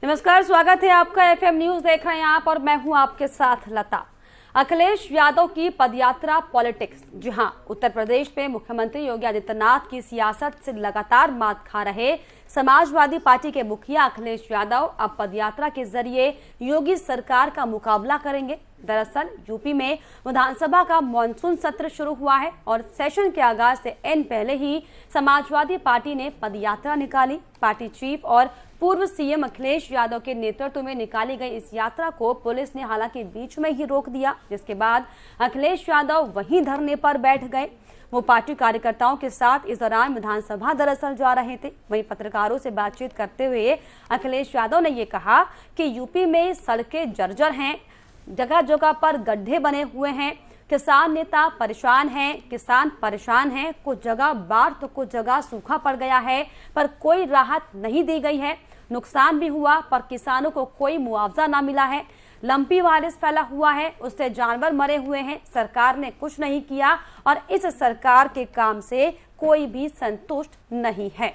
नमस्कार, स्वागत है आपका। एफएम न्यूज देख रहे हैं आप और मैं हूं आपके साथ लता। अखिलेश यादव की पदयात्रा पॉलिटिक्स। जी हां, उत्तर प्रदेश में मुख्यमंत्री योगी आदित्यनाथ की सियासत से लगातार मात खा रहे समाजवादी पार्टी के मुखिया अखिलेश यादव अब पदयात्रा के जरिए योगी सरकार का मुकाबला करेंगे। दरअसल यूपी में विधानसभा का मॉनसून सत्र शुरू हुआ है और सेशन के आगाज से पहले ही समाजवादी पार्टी ने पदयात्रा निकाली। पार्टी चीफ और पूर्व सीएम अखिलेश यादव के नेतृत्व में निकाली गई इस यात्रा को पुलिस ने हालांकि बीच में ही रोक दिया, जिसके बाद अखिलेश यादव वहीं धरने पर बैठ गए। वो पार्टी कार्यकर्ताओं के साथ इस दौरान विधानसभा दरअसल जा रहे थे। वहीं पत्रकारों से बातचीत करते हुए अखिलेश यादव ने ये कहा कि यूपी में सड़कें जर्जर हैं, जगह जगह पर गड्ढे बने हुए हैं, किसान नेता परेशान हैं, किसान परेशान हैं, कुछ जगह बाढ़ तो कुछ जगह सूखा पड़ गया है पर कोई राहत नहीं दी गई है, नुकसान भी हुआ पर किसानों को कोई मुआवजा ना मिला है, लंपी वायरस फैला हुआ है, उससे जानवर मरे हुए हैं, सरकार ने कुछ नहीं किया और इस सरकार के काम से कोई भी संतुष्ट नहीं है।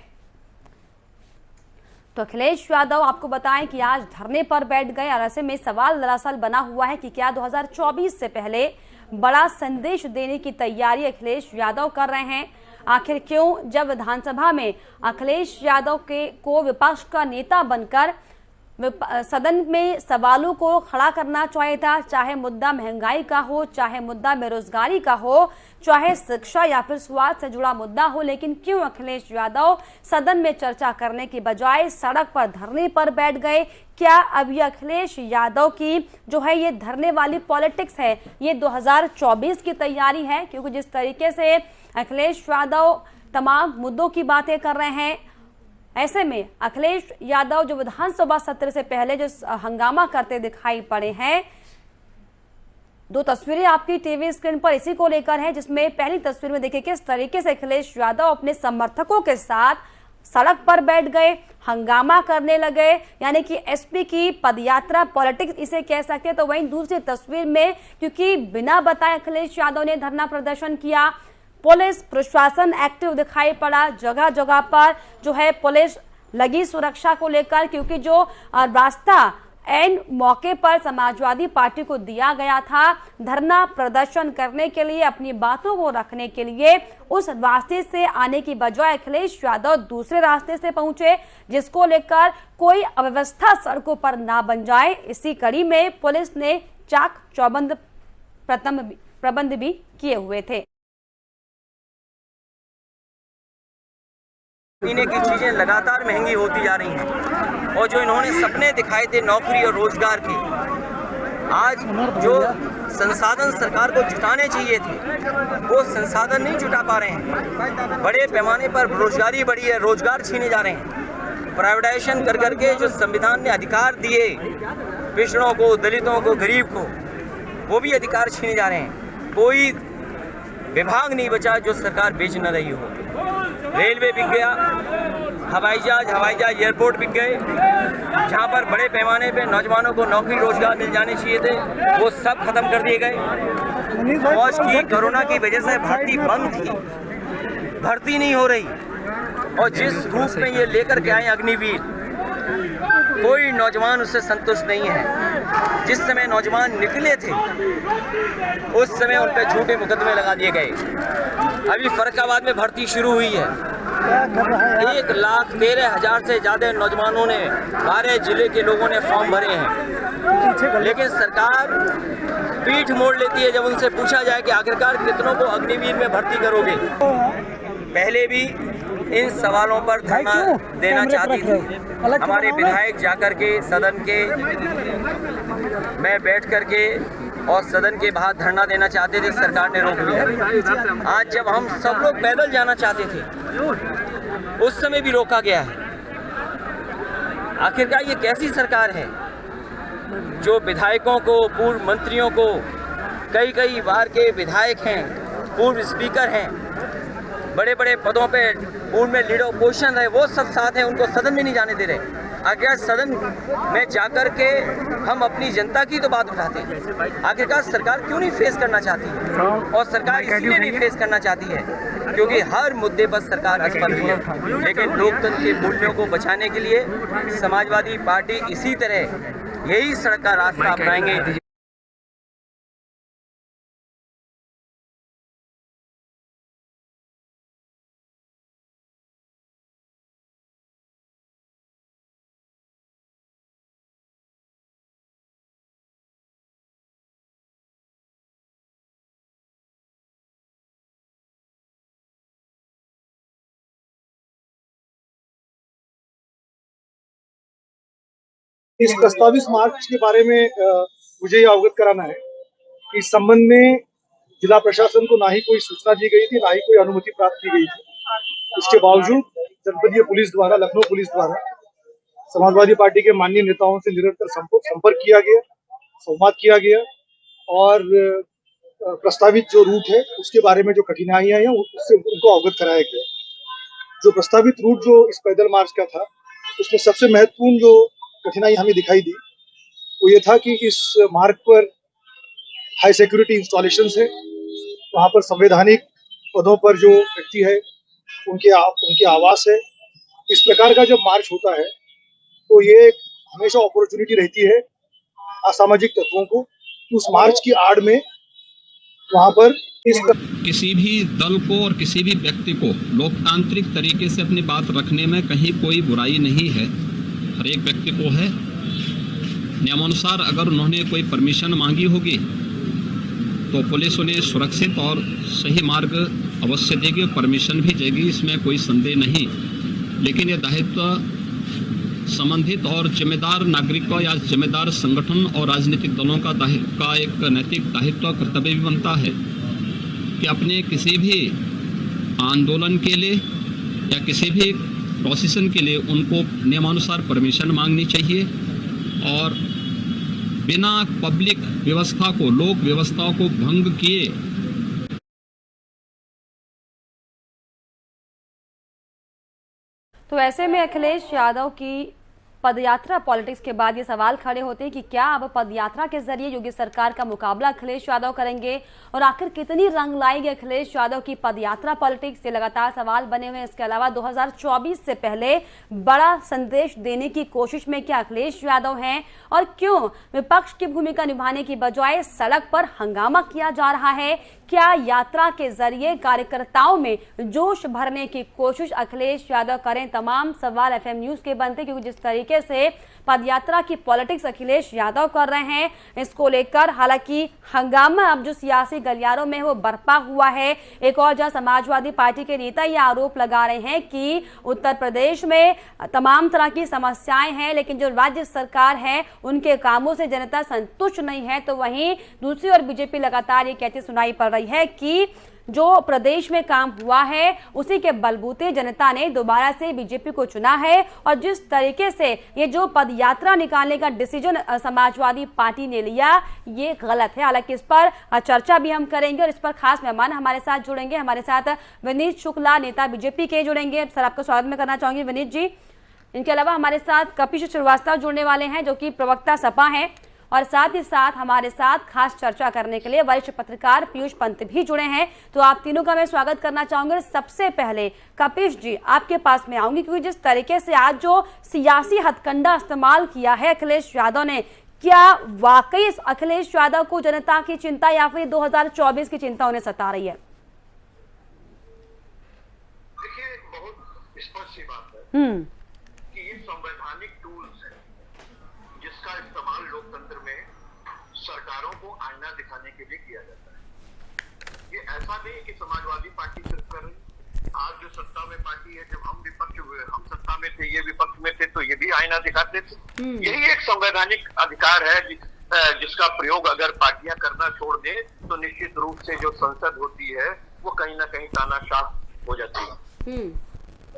तो अखिलेश यादव आपको बताएं कि आज धरने पर बैठ गए और ऐसे में सवाल दरअसल बना हुआ है कि क्या 2024 से पहले बड़ा संदेश देने की तैयारी अखिलेश यादव कर रहे हैं। आखिर क्यों, जब विधानसभा में अखिलेश यादव को विपक्ष का नेता बनकर सदन में सवालों को खड़ा करना चाहिए था, चाहे मुद्दा महंगाई का हो, चाहे मुद्दा बेरोजगारी का हो, चाहे शिक्षा या फिर स्वास्थ्य से जुड़ा मुद्दा हो, लेकिन क्यों अखिलेश यादव सदन में चर्चा करने की बजाय सड़क पर धरने पर बैठ गए। क्या अब ये अखिलेश यादव की जो है ये धरने वाली पॉलिटिक्स है, ये 2024 की तैयारी है? क्योंकि जिस तरीके से अखिलेश यादव तमाम मुद्दों की बातें कर रहे हैं, ऐसे में अखिलेश यादव जो विधानसभा सत्र से पहले जो हंगामा करते दिखाई पड़े हैं, दो तस्वीरें आपकी टीवी स्क्रीन पर इसी को लेकर हैं, जिसमें पहली तस्वीर में देखिए किस तरीके से अखिलेश यादव अपने समर्थकों के साथ सड़क पर बैठ गए, हंगामा करने लगे, यानी कि एसपी की पदयात्रा पॉलिटिक्स इसे कह सकते हैं। तो वहीं दूसरी तस्वीर में क्योंकि बिना बताए अखिलेश यादव ने धरना प्रदर्शन किया, पुलिस प्रशासन एक्टिव दिखाई पड़ा, जगह जगह पर जो है पुलिस लगी सुरक्षा को लेकर, क्योंकि जो रास्ता एंड मौके पर समाजवादी पार्टी को दिया गया था धरना प्रदर्शन करने के लिए, अपनी बातों को रखने के लिए, उस रास्ते से आने की बजाय अखिलेश यादव दूसरे रास्ते से पहुंचे, जिसको लेकर कोई अव्यवस्था सड़कों पर ना बन जाए। इसी कड़ी में पुलिस ने चाक चौबंद प्रबंध भी किए हुए थे। पीने की चीजें लगातार महंगी होती जा रही हैं और जो इन्होंने सपने दिखाए थे नौकरी और रोजगार के, आज जो संसाधन सरकार को जुटाने चाहिए थे वो संसाधन नहीं जुटा पा रहे हैं। बड़े पैमाने पर बेरोजगारी बढ़ी है, रोजगार छीने जा रहे हैं। प्राइवेटाइजेशन कर करके जो संविधान ने अधिकार दिए पिछड़ों को, दलितों को, गरीब को, वो भी अधिकार छीने जा रहे हैं। कोई विभाग नहीं बचा जो सरकार बेच न रही हो। रेलवे बिक गया, हवाई जहाज एयरपोर्ट बिक गए, जहां पर बड़े पैमाने पे नौजवानों को नौकरी रोजगार मिल जाने चाहिए थे वो सब खत्म कर दिए गए। फौज की कोरोना की वजह से भर्ती बंद थी, भर्ती नहीं हो रही और जिस रूप में ये लेकर के आए अग्निवीर, कोई नौजवान उससे संतुष्ट नहीं है। जिस समय नौजवान निकले थे उस समय उन पर झूठे मुकदमे लगा दिए गए। अभी फर्रुखाबाद में भर्ती शुरू हुई है, 1,13,000 से ज्यादा नौजवानों ने 12 जिले के लोगों ने फॉर्म भरे हैं, लेकिन सरकार पीठ मोड़ लेती है जब उनसे पूछा जाए कि आखिरकार कितनों को अग्निवीर में भर्ती करोगे। पहले भी इन सवालों पर धरना देना चाहती थी, हमारे विधायक जाकर के सदन के में बैठ करके और सदन के बाहर धरना देना चाहते थे, सरकार ने रोक लिया। आज जब हम सब लोग पैदल जाना चाहते थे उस समय भी रोका गया है। आखिरकार ये कैसी सरकार है जो विधायकों को, पूर्व मंत्रियों को, कई बार के विधायक हैं, पूर्व स्पीकर हैं, बड़े बड़े पदों पे पूर्व में लीडर ऑपोजिशन रहे, वो सब साथ हैं, उनको सदन में नहीं जाने दे रहे। आखिर सदन में जाकर के हम अपनी जनता की तो बात उठाते हैं। आखिरकार सरकार क्यों नहीं फेस करना चाहती, और सरकार इसलिए नहीं फेस करना चाहती है क्योंकि हर मुद्दे पर सरकार असफल हुई है। लेकिन लोकतंत्र के मूल्यों को बचाने के लिए समाजवादी पार्टी इसी तरह यही सड़क का रास्ता अपनाएंगे। इस प्रस्तावित मार्च के बारे में मुझे यह अवगत कराना है कि इस संबंध में जिला प्रशासन को ना ही कोई सूचना दी गई थी, ना ही कोई अनुमति प्राप्त की गई थी। इसके बावजूद जनपदीय पुलिस द्वारा, लखनऊ पुलिस द्वारा समाजवादी पार्टी के माननीय नेताओं से निरंतर संपर्क किया गया, संवाद किया गया और प्रस्तावित जो रूट है उसके बारे में जो कठिनाइयां हैं उससे उनको अवगत कराया गया। जो प्रस्तावित रूट जो इस पैदल मार्च का था, उसमें सबसे महत्वपूर्ण जो कठिनाई हमें दिखाई दी वो ये था कि इस मार्ग पर हाई सिक्योरिटी इंस्टॉलेशंस है। वहाँ पर संवैधानिक पदों पर जो व्यक्ति है उनके आवास है। इस प्रकार का जब मार्च होता है तो ये हमेशा अपॉर्चुनिटी रहती है असामाजिक तत्वों को, उस मार्च की आड़ में वहाँ पर किसी भी दल को और किसी भी व्यक्ति को लोकतांत्रिक तरीके से अपनी बात रखने में कहीं कोई बुराई नहीं है। हर एक व्यक्ति को है। नियमानुसार अगर उन्होंने कोई परमिशन मांगी होगी तो पुलिस उन्हें सुरक्षित और सही मार्ग अवश्य देगी और परमिशन भी देगी, इसमें कोई संदेह नहीं। लेकिन ये दायित्व संबंधित और जिम्मेदार नागरिकों या जिम्मेदार संगठन और राजनीतिक दलों का एक नैतिक दायित्व कर्तव्य भी बनता है कि अपने किसी भी आंदोलन के लिए या किसी भी प्रोसेशन के लिए उनको नियमानुसार परमिशन मांगनी चाहिए और बिना पब्लिक व्यवस्था को, लोक व्यवस्था को भंग किए तो ऐसे में अखिलेश यादव की पदयात्रा पॉलिटिक्स के बाद ये सवाल खड़े होते हैं कि क्या अब पदयात्रा के जरिए योगी सरकार का मुकाबला अखिलेश यादव करेंगे और आखिर कितनी रंग लाएगी अखिलेश यादव की पदयात्रा पॉलिटिक्स, से लगातार सवाल बने हुए हैं। इसके अलावा 2024 से पहले बड़ा संदेश देने की कोशिश में क्या अखिलेश यादव हैं और क्यों विपक्ष की भूमिका निभाने की बजाय सड़क पर हंगामा किया जा रहा है? क्या यात्रा के जरिए कार्यकर्ताओं में जोश भरने की कोशिश अखिलेश यादव करें? तमाम सवाल एफएम न्यूज के बनते, क्योंकि जिस तरीके से पदयात्रा की पॉलिटिक्स अखिलेश यादव कर रहे हैं इसको लेकर हालांकि हंगामा अब जो सियासी गलियारों में वो बरपा हुआ है। एक और जहां समाजवादी पार्टी के नेता ये आरोप लगा रहे हैं कि उत्तर प्रदेश में तमाम तरह की समस्याएं हैं लेकिन जो राज्य सरकार है उनके कामों से जनता संतुष्ट नहीं है, तो वहीं दूसरी ओर बीजेपी लगातार ये कहती सुनाई पड़ रही है कि जो प्रदेश में काम हुआ है उसी के बलबूते जनता ने दोबारा से बीजेपी को चुना है। और जिस तरीके से ये जो पदयात्रा निकालने का डिसीजन समाजवादी पार्टी ने लिया ये गलत है। हालांकि इस पर चर्चा भी हम करेंगे और इस पर खास मेहमान हमारे साथ जुड़ेंगे। हमारे साथ विनीत शुक्ला नेता बीजेपी के जुड़ेंगे। सर आपका स्वागत मैं करना चाहूंगी विनीत जी। इनके अलावा हमारे साथ कपिश श्रीवास्तव जुड़ने वाले हैं जो कि प्रवक्ता सपा हैं और साथ ही साथ हमारे साथ खास चर्चा करने के लिए वरिष्ठ पत्रकार पीयूष पंत भी जुड़े हैं। तो आप तीनों का मैं स्वागत करना चाहूंगी। सबसे पहले कपिश जी आपके पास में आऊंगी क्योंकि जिस तरीके से आज जो सियासी हथकंडा इस्तेमाल किया है अखिलेश यादव ने, क्या वाकई अखिलेश यादव को जनता की चिंता या फिर 2024 की चिंता उन्हें सता रही है? देखिए बहुत स्पष्ट सी बात है कि ये संवैधानिक टूल्स है जिसका इस्तेमाल लोकतंत्र में सरकारों को आईना दिखाने के लिए किया जाता है। ये ऐसा नहीं कि समाजवादी पार्टी सिर्फ कर रही, आज जो सत्ता में पार्टी है, जब हम विपक्ष हुए, हम सत्ता में थे, ये विपक्ष में थे, तो ये भी आईना दिखाते थे। यही एक संवैधानिक अधिकार है जिसका प्रयोग अगर पार्टियां करना छोड़ दे तो निश्चित रूप से जो संसद होती है वो कहीं ना कहीं तानाशाह हो जाती है।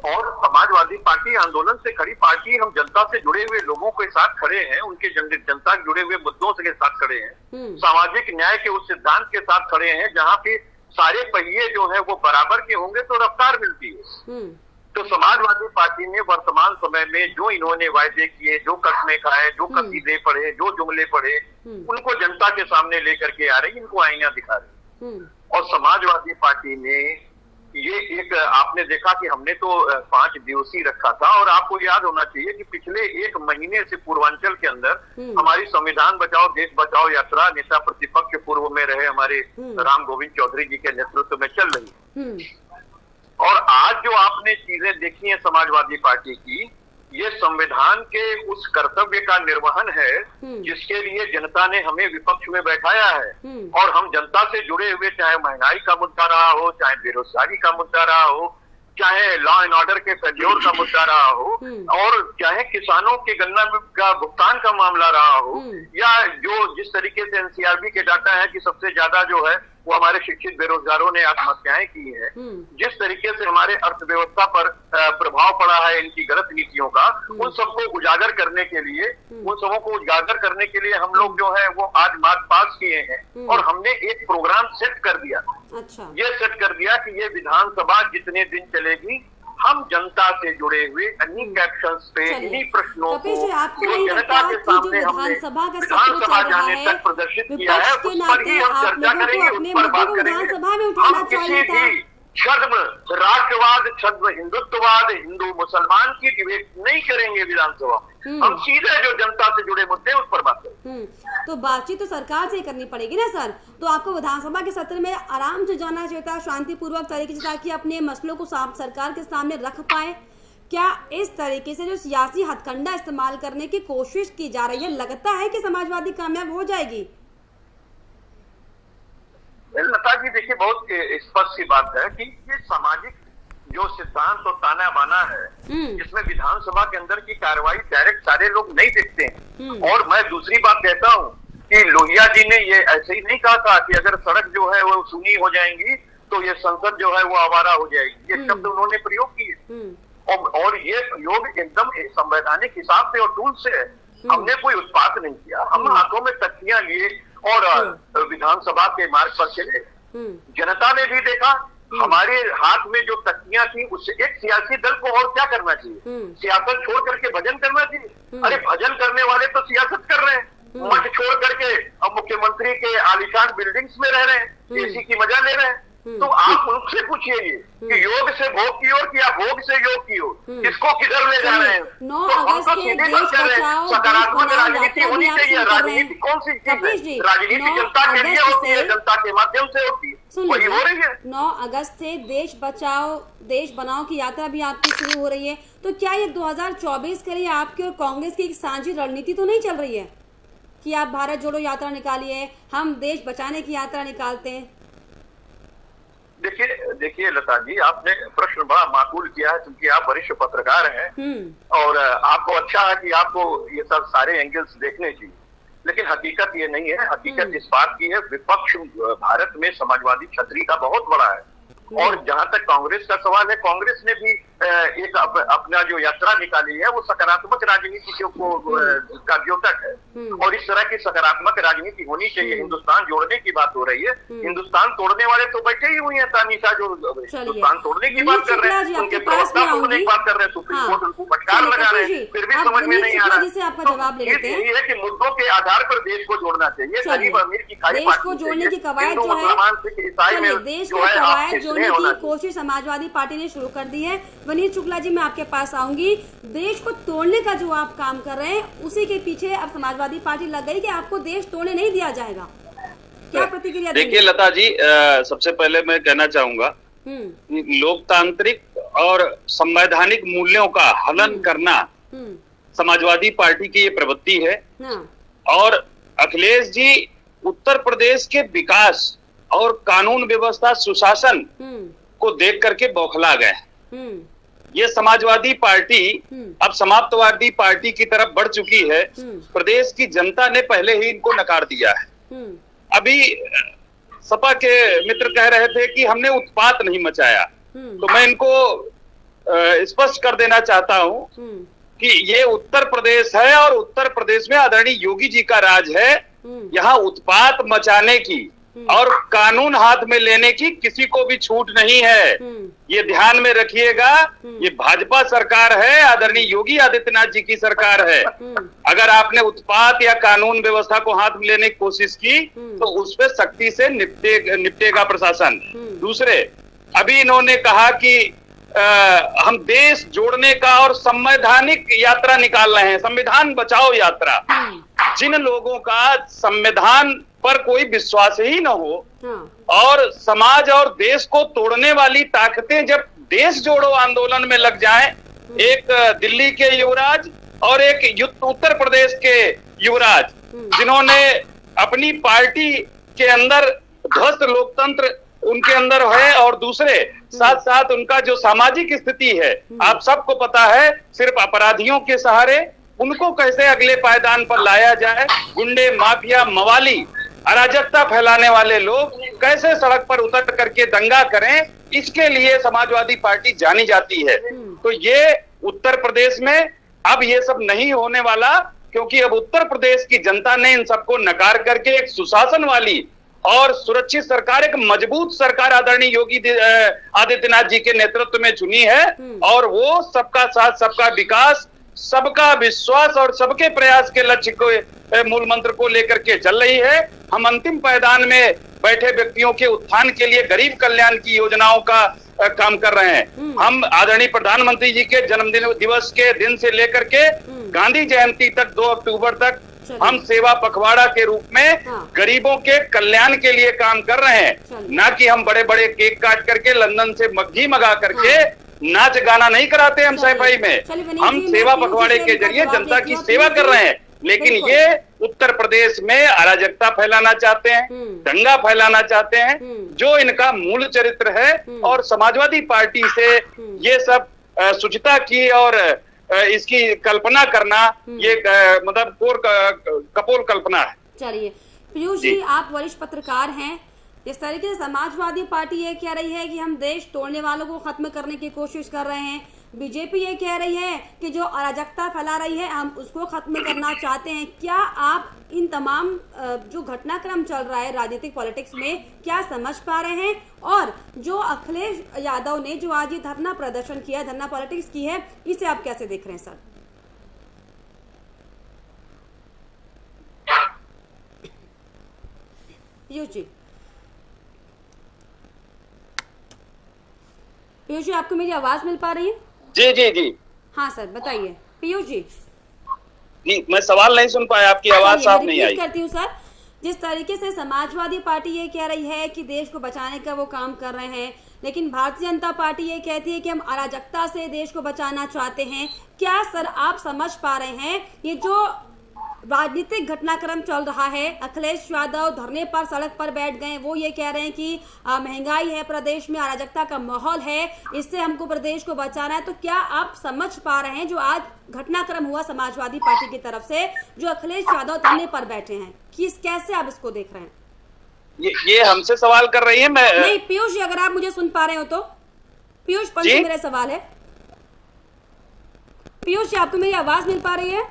और समाजवादी पार्टी आंदोलन से खड़ी पार्टी, हम जनता से जुड़े हुए लोगों के साथ खड़े हैं, उनके जनता से जुड़े हुए मुद्दों के साथ खड़े हैं, सामाजिक न्याय के उस सिद्धांत के साथ खड़े हैं जहाँ पे सारे पहिए जो है वो बराबर के होंगे तो रफ्तार मिलती है। तो समाजवादी पार्टी ने वर्तमान समय में जो इन्होंने वायदे किए, जो कस्में खाए, जो कसीदे पढ़े, जो जुमले पढ़े, उनको जनता के सामने लेकर के आ रही, इनको आईना दिखा रही। और समाजवादी पार्टी ने ये एक, आपने देखा कि हमने तो 5 दिवसीय रखा था, और आपको याद होना चाहिए कि पिछले 1 महीने से पूर्वांचल के अंदर हमारी संविधान बचाओ देश बचाओ यात्रा नेता प्रतिपक्ष पूर्व में रहे हमारे राम गोविंद चौधरी जी के नेतृत्व में चल रही है। और आज जो आपने चीजें देखी है समाजवादी पार्टी की, ये संविधान के उस कर्तव्य का निर्वहन है जिसके लिए जनता ने हमें विपक्ष में बैठाया है। और हम जनता से जुड़े हुए, चाहे महंगाई का मुद्दा रहा हो, चाहे बेरोजगारी का मुद्दा रहा हो, चाहे लॉ एंड ऑर्डर के फेल्योर का मुद्दा रहा हो, और चाहे किसानों के गन्ना का भुगतान का मामला रहा हो, या जो जिस तरीके से एनसीआरबी के डाटा है कि सबसे ज्यादा जो है वो हमारे शिक्षित बेरोजगारों ने आत्महत्याएं की हैं, जिस तरीके से हमारे अर्थव्यवस्था पर प्रभाव पड़ा है इनकी गलत नीतियों का, उन सबको उजागर करने के लिए, हम लोग जो है वो आज मार्च पास किए हैं। और हमने एक प्रोग्राम सेट कर दिया। अच्छा। ये सेट कर दिया कि ये विधानसभा जितने दिन चलेगी, हम जनता से जुड़े हुए इन्हीं कैप्शंस पे, इन्हीं प्रश्नों को जो जनता के सामने हमने विधानसभा जाने तक प्रदर्शित किया है, उस पर ही हम चर्चा करेंगे, उस पर बात करेंगे। हम किसी भी छद्म राष्ट्रवाद, छद्म हिंदुत्ववाद, हिंदू मुसलमान की डिबेट नहीं करेंगे विधानसभा में। हम सीधे जो जनता से जुड़े मुद्दे उस पर बात करेंगे। तो बातचीत तो सरकार से करनी पड़ेगी ना सर। तो आपको विधानसभा के सत्र में आराम से जाना चाहिए था, शांतिपूर्वक तरीके से, ताकि अपने मसलों को सरकार के सामने रख पाए। क्या इस तरीके से जो सियासी हथकंडा इस्तेमाल करने की कोशिश की जा रही है, लगता है कि समाजवादी कामयाब हो जाएगी? लता जी देखिए, बहुत स्पष्ट सी बात है कि ये सामाजिक जो सिद्धांत और ताना बाना है, जिसमें विधानसभा के अंदर की कार्रवाई डायरेक्ट सारे लोग नहीं देखते हैं। और मैं दूसरी बात कहता हूँ कि लोहिया जी ने ये ऐसे ही नहीं कहा था कि अगर सड़क जो है वो सुनी हो जाएंगी तो ये संसद जो है वो आवारा हो जाएगी। ये शब्द उन्होंने प्रयोग किए, और ये प्रयोग एकदम संवैधानिक हिसाब से और टूल से है। हमने कोई उत्पात नहीं किया। हम हाथों में तख्तियां लिए और विधानसभा के मार्ग पर चले। जनता ने भी देखा हमारे हाथ में जो तख्तियां थी, उससे एक सियासी दल को और क्या करना चाहिए? सियासत छोड़ करके भजन करना चाहिए। अरे भजन करने वाले तो सियासत कर रहे हैं, मठ छोड़ करके अब मुख्यमंत्री के आलीशान बिल्डिंग्स में रह रहे हैं, एसी की मजा ले रहे हैं। तो आप उनसे पूछिए कि योग से भोग की ओर या भोग से योग की ओर, किसको किधर ले जा रहे हैं? 9 अगस्त के देश बचाओ सकारात्मक राजनीति होनी चाहिए। राजनीति कौन सी चीज है? राजनीति जनता के लिए होती है, जनता के माध्यम से होती है, वही हो रही है। 9 अगस्त से देश बचाओ देश बनाओ की यात्रा भी आपकी शुरू हो रही है। तो क्या ये 2024 के लिए आपकी और कांग्रेस की एक साझी रणनीति तो नहीं चल रही है कि आप भारत जोड़ो यात्रा निकालिए, हम देश बचाने की यात्रा निकालते हैं? देखिए लता जी, आपने प्रश्न बड़ा माकूल किया है, क्योंकि आप वरिष्ठ पत्रकार हैं और आपको अच्छा है कि आपको ये सब सारे एंगल्स देखने चाहिए। लेकिन हकीकत ये नहीं है। हकीकत इस बात की है, विपक्ष भारत में समाजवादी छतरी का बहुत बड़ा है। और जहां तक कांग्रेस का सवाल है, कांग्रेस ने भी एक अपना जो यात्रा निकाली है वो सकारात्मक राजनीति का द्योतक है। और इस तरह की सकारात्मक राजनीति होनी चाहिए। हिंदुस्तान जोड़ने की बात हो रही है, हिंदुस्तान तोड़ने वाले तो बैठे ही हुए हैं। तानिशा जो हिंदुस्तान तोड़ने की बात कर रहे हैं, उनके प्रवक्ता तोड़ने की बात कर रहे हैं, सुप्रीम कोर्ट उनको फटकार लगा रहे हैं, फिर भी समझ में नहीं आ रहा। यही है कि मुद्दों के आधार पर देश को जोड़ना चाहिए। गरीब अमीर की खाली देश को जोड़ने की कवायद जो है, देश को कवायद जोड़ने की कोशिश समाजवादी पार्टी ने शुरू कर दी है। वनीत शुक्ला जी, मैं आपके पास आऊंगी। देश को तोड़ने का जो आप काम कर रहे हैं, उसी के पीछे अब समाजवादी पार्टी लग गई कि आपको देश तोड़ने नहीं दिया जाएगा। क्या प्रतिक्रिया? देखिए लता जी, सबसे पहले मैं कहना चाहूंगा लोकतांत्रिक और संवैधानिक मूल्यों का हनन करना समाजवादी पार्टी की ये प्रवृत्ति है। और अखिलेश जी उत्तर प्रदेश के विकास और कानून व्यवस्था सुशासन को देख करके बौखला गए। ये समाजवादी पार्टी अब समाप्तवादी पार्टी की तरफ बढ़ चुकी है। प्रदेश की जनता ने पहले ही इनको नकार दिया है। अभी सपा के मित्र कह रहे थे कि हमने उत्पात नहीं मचाया, तो मैं इनको स्पष्ट कर देना चाहता हूं कि ये उत्तर प्रदेश है और उत्तर प्रदेश में आदरणीय योगी जी का राज है। यहाँ उत्पात मचाने की और कानून हाथ में लेने की किसी को भी छूट नहीं है। ये ध्यान में रखिएगा, ये भाजपा सरकार है, आदरणीय योगी आदित्यनाथ जी की सरकार है। अगर आपने उत्पात या कानून व्यवस्था को हाथ में लेने की कोशिश की तो उस पर सख्ती से निपटेगा प्रशासन। दूसरे, अभी इन्होंने कहा कि हम देश जोड़ने का और संवैधानिक यात्रा निकाल रहे हैं, संविधान बचाओ यात्रा। जिन लोगों का संविधान पर कोई विश्वास ही न हो और समाज और देश को तोड़ने वाली ताकतें जब देश जोड़ो आंदोलन में लग जाएं, एक दिल्ली के युवराज और एक उत्तर प्रदेश के युवराज, जिन्होंने अपनी पार्टी के अंदर ध्वस्त लोकतंत्र उनके अंदर है और दूसरे साथ साथ उनका जो सामाजिक स्थिति है आप सबको पता है, सिर्फ अपराधियों के सहारे उनको कैसे अगले पायदान पर लाया जाए। गुंडे, माफिया, मवाली, अराजकता फैलाने वाले लोग कैसे सड़क पर उतर करके दंगा करें, इसके लिए समाजवादी पार्टी जानी जाती है। तो ये उत्तर प्रदेश में अब ये सब नहीं होने वाला, क्योंकि अब उत्तर प्रदेश की जनता ने इन सबको नकार करके एक सुशासन वाली और सुरक्षित सरकार, एक मजबूत सरकार आदरणीय योगी आदित्यनाथ जी के नेतृत्व में चुनी है और वो सबका साथ, सबका विकास, सबका विश्वास और सबके प्रयास के लक्ष्य को, मूल मंत्र को लेकर के चल रही है। हम अंतिम पायदान में बैठे व्यक्तियों के उत्थान के लिए गरीब कल्याण की योजनाओं का काम कर रहे हैं। हम आदरणीय प्रधानमंत्री जी के जन्मदिन दिवस के दिन से लेकर के गांधी जयंती तक 2 अक्टूबर तक हम सेवा पखवाड़ा के रूप में गरीबों के कल्याण के लिए काम कर रहे हैं। ना कि हम बड़े बड़े केक काट करके लंदन से घी मंगा करके नाच गाना नहीं कराते हम सफाई में। हम सेवा पखवाड़े के जरिए जनता की सेवा कर रहे हैं। लेकिन ये उत्तर प्रदेश में अराजकता फैलाना चाहते हैं, दंगा फैलाना चाहते हैं, जो इनका मूल चरित्र है। और समाजवादी पार्टी से ये सब शुचिता की और इसकी कल्पना करना ये मतलब कपोल कल्पना है। चलिए पीयूष जी, आप वरिष्ठ पत्रकार हैं। इस तरीके से समाजवादी पार्टी ये कह रही है कि हम देश तोड़ने वालों को खत्म करने की कोशिश कर रहे हैं, बीजेपी ये कह रही है कि जो अराजकता फैला रही है हम उसको खत्म करना चाहते हैं। क्या आप इन तमाम जो घटनाक्रम चल रहा है राजनीतिक पॉलिटिक्स में क्या समझ पा रहे हैं? और जो अखिलेश यादव ने जो आज ये धरना प्रदर्शन किया, धरना पॉलिटिक्स की है, इसे आप कैसे देख रहे हैं सर? पीयूष जी, पीयूष जी, आपको मेरी आवाज मिल पा रही है? जी जी जी, हाँ सर बताइए। पीयूष जी, मैं सवाल नहीं सुन पाया, आपकी आवाज साफ नहीं आई। करती हूँ सर। जिस तरीके से समाजवादी पार्टी ये कह रही है कि देश को बचाने का वो काम कर रहे हैं, लेकिन भारतीय जनता पार्टी ये कहती है कि हम अराजकता से देश को बचाना चाहते हैं, क्या सर आप समझ पा रहे हैं ये जो राजनीतिक घटनाक्रम चल रहा है? अखिलेश यादव धरने पर सड़क पर बैठ गए, वो ये कह रहे हैं कि महंगाई है प्रदेश में, अराजकता का माहौल है, इससे हमको प्रदेश को बचाना है। तो क्या आप समझ पा रहे हैं जो आज घटनाक्रम हुआ समाजवादी पार्टी की तरफ से, जो अखिलेश यादव धरने पर बैठे हैं, कैसे आप इसको देख रहे हैं? ये हमसे सवाल कर रही है? मैं नहीं पीयूष जी, अगर आप मुझे सुन पा रहे हो तो। पीयूष पंत जी, मेरा सवाल है। पीयूष जी, आपको मेरी आवाज मिल पा रही है?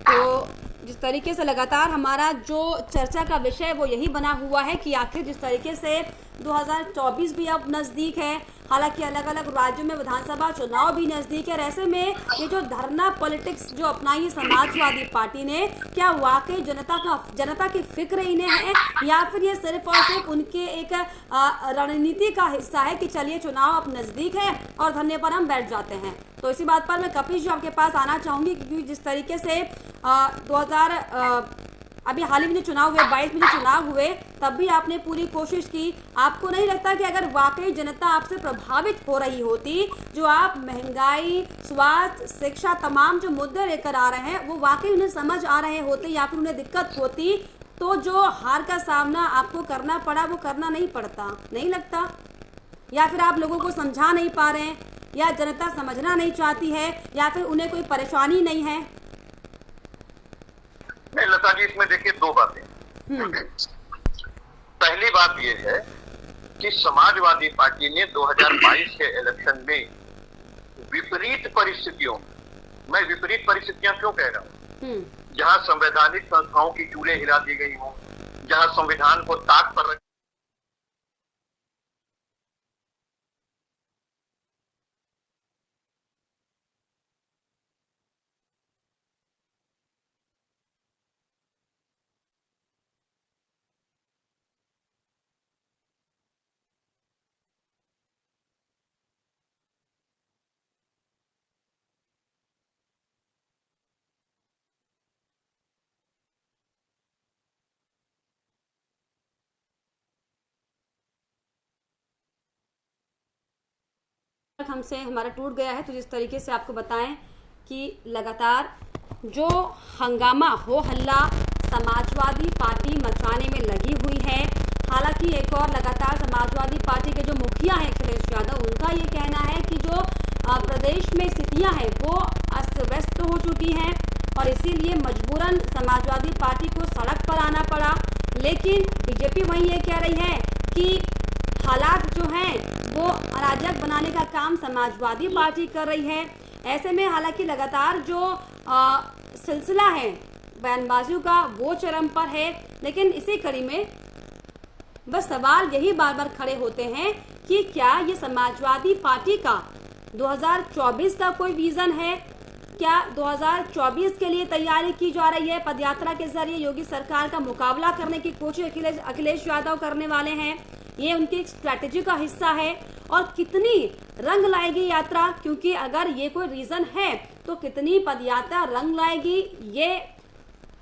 तो जिस तरीके से लगातार हमारा जो चर्चा का विषय वो यही बना हुआ है कि आखिर जिस तरीके से 2024 भी अब नज़दीक है, हालांकि अलग अलग राज्यों में विधानसभा चुनाव भी नज़दीक है, ऐसे में ये जो धरना पॉलिटिक्स जो अपनाई है समाजवादी पार्टी ने, क्या वाकई जनता की फिक्र इन्हें है या फिर ये सिर्फ और सिर्फ उनके एक रणनीति का हिस्सा है कि चलिए चुनाव अब नज़दीक है और धरने पर हम बैठ जाते हैं? तो इसी बात पर मैं कपिल जी आपके पास आना चाहूँगी, क्योंकि जिस तरीके से अभी हाल ही में जो चुनाव हुए, 22 में जो चुनाव हुए, तब भी आपने पूरी कोशिश की। आपको नहीं लगता कि अगर वाकई जनता आपसे प्रभावित हो रही होती, जो आप महंगाई, स्वास्थ्य, शिक्षा, तमाम जो मुद्दे लेकर आ रहे हैं वो वाकई उन्हें समझ आ रहे होते या फिर उन्हें दिक्कत होती, तो जो हार का सामना आपको करना पड़ा वो करना नहीं पड़ता? नहीं लगता? या फिर आप लोगों को समझा नहीं पा रहे हैं, या जनता समझना नहीं चाहती है, या फिर उन्हें कोई परेशानी नहीं है? नहीं लता जी, इसमें देखिए दो बातें। पहली बात यह है कि समाजवादी पार्टी ने 2022 के इलेक्शन में विपरीत परिस्थितियों, मैं विपरीत परिस्थितियां क्यों कह रहा हूं, जहां संवैधानिक संस्थाओं की चूल्हे हिला दी गई हों, जहां संविधान को ताक पर हमसे हमारा टूट गया है, तो जिस तरीके से आपको बताएं कि लगातार जो हंगामा हो हल्ला समाजवादी पार्टी मचाने में लगी हुई है। हालांकि एक और लगातार समाजवादी पार्टी के जो मुखिया हैं अखिलेश यादव, उनका ये कहना है कि जो प्रदेश में स्थितियां हैं वो अस्त व्यस्त हो चुकी हैं और इसीलिए मजबूरन समाजवादी पार्टी को सड़क पर आना पड़ा। लेकिन बीजेपी वहीं ये कह रही है कि हालात जो हैं वो अराजक बनाने का काम समाजवादी पार्टी कर रही है। ऐसे में हालांकि लगातार जो सिलसिला है बयानबाजियों का वो चरम पर है, लेकिन इसी कड़ी में बस सवाल यही बार बार खड़े होते हैं कि क्या ये समाजवादी पार्टी का 2024 का कोई विजन है? क्या 2024 के लिए तैयारी की जा रही है? पदयात्रा के जरिए योगी सरकार का मुकाबला करने की कोशिश अखिलेश यादव करने वाले हैं। ये उनकी स्ट्रैटेजी का हिस्सा है और कितनी रंग लाएगी यात्रा, क्योंकि अगर ये कोई रीजन है तो कितनी पदयात्रा रंग लाएगी, ये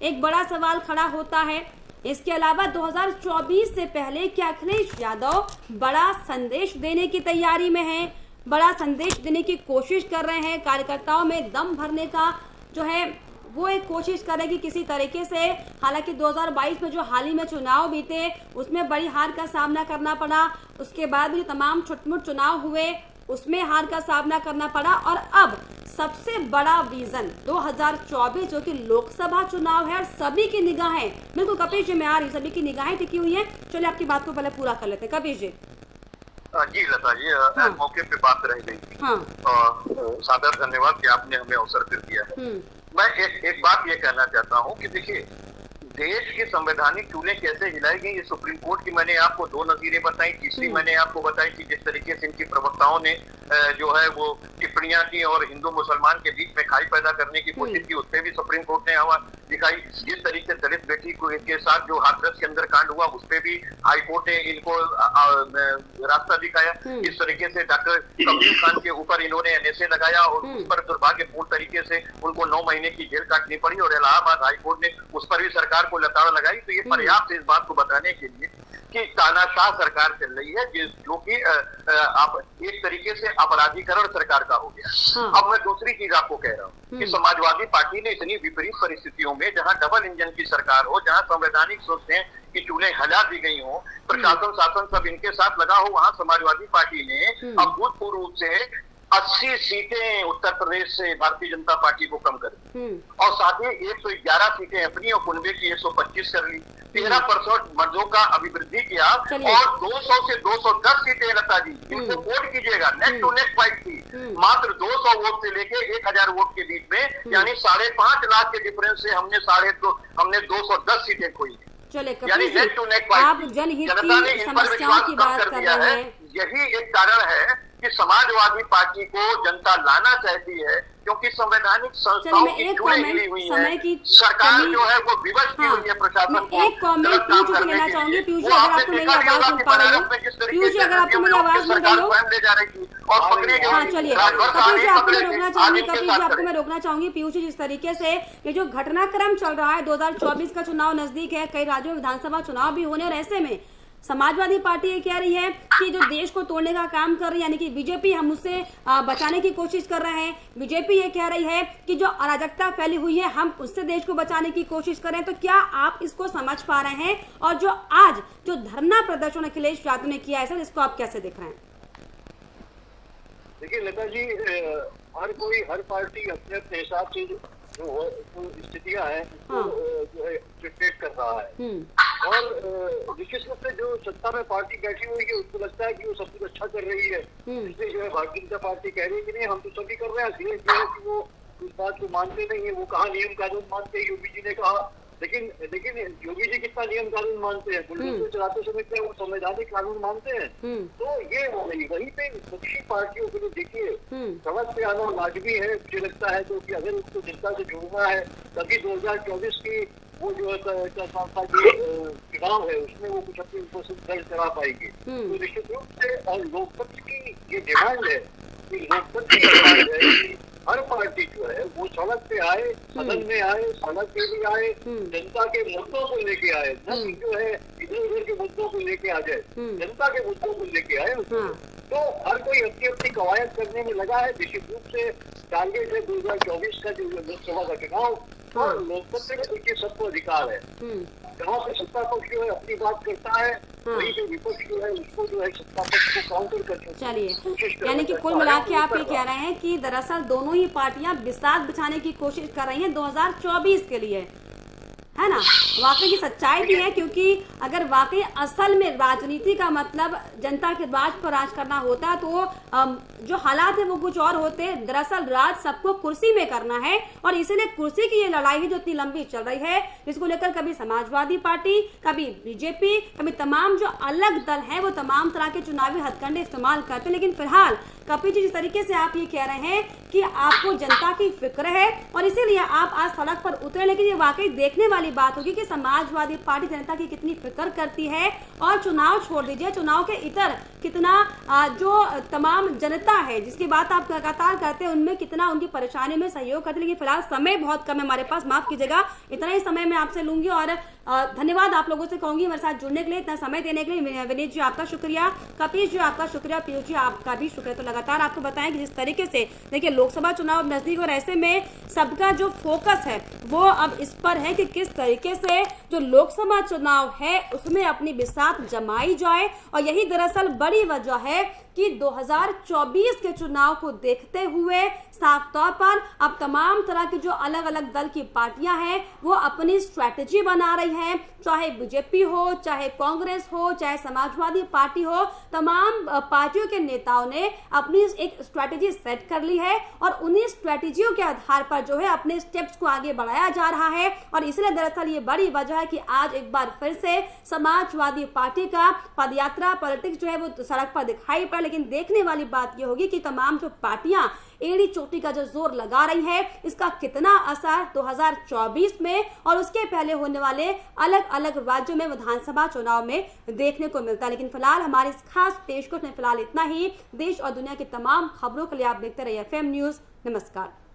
एक बड़ा सवाल खड़ा होता है। इसके अलावा 2024 से पहले क्या अखिलेश यादव बड़ा संदेश देने की तैयारी में हैं, बड़ा संदेश देने की कोशिश कर रहे हैं, कार्यकर्ताओं में दम भरने का जो है वो एक कोशिश करेगी किसी तरीके से। हालांकि 2022 में जो हाल ही में चुनाव बीते उसमें बड़ी हार का सामना करना पड़ा, उसके बाद भी तमाम छुटमुट चुनाव हुए उसमें हार का सामना करना पड़ा और अब सबसे बड़ा विजन 2024 जो कि लोकसभा चुनाव है और सभी की निगाहें बिल्कुल कपिश जी में आ रही, सभी की निगाहें टिकी हुई है। चलिए आपकी बात को पहले पूरा कर लेते हैं कपिश जी। जी लता जी, हाँ। मौके पे बात रह गई। हाँ। सादर धन्यवाद कि आपने हमें अवसर फिर दिया है। मैं एक बात ये कहना चाहता हूँ कि देखिए देश की संवैधानिक चूल्हे कैसे हिलाई गई, ये सुप्रीम कोर्ट की मैंने आपको दो नजीरें बताई। तीसरी मैंने आपको बताई कि जिस तरीके से इनकी प्रवक्ताओं ने जो है वो टिप्पणियां की और हिंदू मुसलमान के बीच में खाई पैदा करने की कोशिश की, उसपे भी सुप्रीम कोर्ट ने हवा दिखाई। जिस तरीके से दलित बेटी को के साथ जो हाथरस के अंदर कांड हुआ उसपे भी हाई कोर्ट ने इनको रास्ता दिखाया। जिस तरीके से डॉक्टर कबीर खान के ऊपर इन्होंने एनएसए लगाया और उस पर दुर्भाग्यपूर्ण तरीके से उनको 9 महीने की जेल काटनी पड़ी और इलाहाबाद हाई कोर्ट ने उस पर भी सरकार को लताड़ लगाई। तो ये पर्याप्त इस बात को बताने के लिए कि तानाशाह सरकार चल रही है, जो कि एक तरीके से अपराधीकरण सरकार का हो गया। हाँ। अब मैं दूसरी चीज आपको कह रहा हूँ कि समाजवादी पार्टी ने इतनी विपरीत परिस्थितियों में, जहां डबल इंजन की सरकार हो, जहां संवैधानिक सोचते कि चूल्हे हिला दी गई हो, प्रशासन शासन सब इनके साथ लगा हो, वहां समाजवादी पार्टी ने अभूतपूर्व रूप से 80 सीटें उत्तर प्रदेश से भारतीय जनता पार्टी को कम कर दी और साथ ही 111 सीटें अपनी और कुनबे की 125 कर ली। 13% मर्दों का अभिवृद्धि किया और 200 से 210 सीटें लता जी, इनको वोट कीजिएगा, नेक्स्ट टू नेक्स्ट फाइट थी। मात्र 200 वोट से लेके 1000 वोट के बीच में, यानी 5.5 लाख के डिफरेंस से हमने 210 सीटें खोई। यानी नेक्स्ट टू नेक्स्ट फाइट, जनता ने इन पर विश्वास कम कर दिया है। यही एक कारण है कि समाजवादी पार्टी को जनता लाना चाहती है, क्योंकि संवैधानिक संस्थाओं की चूल्हे हिली हुई है, सरकार जो है वो विवश की हुई है प्रशासन को। एक कमेंट पीयूष से लेना चाहूंगी। पीयूष जी अगर आपको मेरी आवाज सुन पा रही हो, पीयूष जी अगर आपको मेरी आवाज सुन रही हो, हाँ चलिए कपिल जी आपको मैं रोकना चाहूंगी। कपिल जी आपको मैं रोकना चाहूंगी। पीयूष जी जिस तरीके से ये जो घटनाक्रम चल रहा है, 2024 का चुनाव नजदीक है, कई राज्यों में विधानसभा चुनाव भी होने और ऐसे में समाजवादी पार्टी ये कह रही है कि जो देश को तोड़ने का काम कर रही है, यानी कि बीजेपी, हम उससे बचाने की कोशिश कर रहे हैं। बीजेपी ये कह रही है कि जो अराजकता फैली हुई है हम उससे देश को बचाने की कोशिश कर रहे हैं। तो क्या आप इसको समझ पा रहे हैं? और जो आज जो धरना प्रदर्शन अखिलेश यादव ने किया है सर, इसको आप कैसे देख रहे हैं? देखिए लता जी, हर पार्टी अपने अपने हिसाब से जो स्थितियां हैं उसको जो है रिफ्लेक्ट कर रहा है। और विशेष रूप से जो सत्ता में पार्टी बैठी हुई है उसको लगता है कि वो सब कुछ अच्छा कर रही है, इसलिए जो है भारतीय जनता पार्टी कह रही है कि नहीं हम तो सभी कर रहे हैं। धीरे धीरे कि वो इस बात को मानते नहीं है। वो कहा नियम कानून मानते हैं, योगी जी ने कहा, लेकिन योगी जी कितना नियम कानून मानते हैं? बुलडोजर चलाते समय क्या वो संवैधानिक कानून मानते हैं? तो ये वहीं पे विपक्षी पार्टियों के लिए देखिए समझ पे आना लाजमी है मुझे लगता है। तो कि अगर उसको जनता से जोड़ना है तभी 2024 की वो जो चुनाव है उसमें वो कुछ अपनी उपस्थिति दर्ज करा पाएगी। तो निश्चित रूप से और लोकतंत्र की ये डिमांड है कि लोकतंत्र की डिमांड है कि हर पार्टी जो है वो सड़क पे आए, सदन में आए, सड़क पे भी आए, जनता के मुद्दों को लेके आए, न कि जो है इधर उधर के मुद्दों को लेके आ जाए, जनता के मुद्दों को लेके आए। तो हर कोई अपनी अपनी कवायद करने में लगा है। निश्चित रूप से टारगेट है 2024 का जो लोकसभा का चुनाव। और लोकतंत्र में देखिए सबको अधिकार है, जहाँ पे सत्ता पक्ष जो है अपनी बात करता है वहीं पे विपक्ष जो है उसको जो है सत्ता पक्ष को काउंटर करने की चलिए, यानी कि कुल मिला के आप ये कह रहे हैं कि दरअसल दोनों ही पार्टियां बिसात बिछाने की कोशिश कर रही हैं 2024 के लिए, है ना। वाकई की सच्चाई भी है, क्योंकि अगर वाकई असल में राजनीति का मतलब जनता के राज पर राज करना होता तो जो हालात है वो कुछ और होते। दरअसल राज सबको कुर्सी में करना है और इसीलिए कुर्सी की ये लड़ाई है जो इतनी लंबी चल रही है, जिसको लेकर कभी समाजवादी पार्टी, कभी बीजेपी, कभी तमाम जो अलग दल हैं वो तमाम तरह के चुनावी हथकंडे इस्तेमाल करते हैं। लेकिन फिलहाल कपिल जी जिस तरीके से आप ये कह रहे हैं कि आपको जनता की फिक्र है और इसीलिए आप आज सड़क पर उतरे, लेकिन ये वाकई देखने वाली बात होगी कि समाजवादी पार्टी जनता की कितनी फिक्र करती है। और चुनाव छोड़ दीजिए, चुनाव के इतर कितना जो तमाम जनता है जिसकी बात आप लगातार करते हैं उनमें कितना उनकी परेशानी में सहयोग करते हैं। लेकिन फिलहाल समय बहुत कम है हमारे पास, माफ कीजिएगा, इतना ही समय मैं आपसे लूंगी और धन्यवाद आप लोगों से कहूंगी मेरे साथ जुड़ने के लिए, इतना समय देने के लिए। विनीत जी आपका शुक्रिया, कपिल जी आपका शुक्रिया, पीयूष जी आपका भी शुक्रिया। तो लगातार आपको बताएं कि जिस तरीके से देखिए लोकसभा चुनाव नजदीक और ऐसे में सबका जो फोकस है वो अब इस पर है कि किस तरीके से जो लोकसभा चुनाव है उसमें अपनी बिसात जमाई जाए। और यही दरअसल बड़ी वजह है कि 2024 के चुनाव को देखते हुए साफ तौर पर अब तमाम तरह की जो अलग अलग दल की पार्टियां हैं वो अपनी स्ट्रैटेजी बना रही हैं, चाहे बीजेपी हो, चाहे कांग्रेस हो, चाहे समाजवादी पार्टी हो। तमाम पार्टियों के नेताओं ने अपनी एक स्ट्रैटेजी सेट कर ली है और उन्हीं स्ट्रैटेजियों के आधार पर जो है अपने स्टेप्स को आगे बढ़ाया जा रहा है। और इसलिए दरअसल ये बड़ी वजह है कि आज एक बार फिर से समाजवादी पार्टी का पदयात्रा पॉलिटिक्स जो है वो सड़क पर दिखाई पड़ा। लेकिन देखने वाली बात ये होगी कि तमाम जो पार्टियां एड़ी चोटी का जो जोर लगा रही है इसका कितना असर 2024 में और उसके पहले होने वाले अलग अलग राज्यों में विधानसभा चुनाव में देखने को मिलता है। लेकिन फिलहाल हमारे इस खास पेशकश में फिलहाल इतना ही। देश और दुनिया की तमाम खबरों के लिए आप देखते रहिए FM न्यूज। नमस्कार।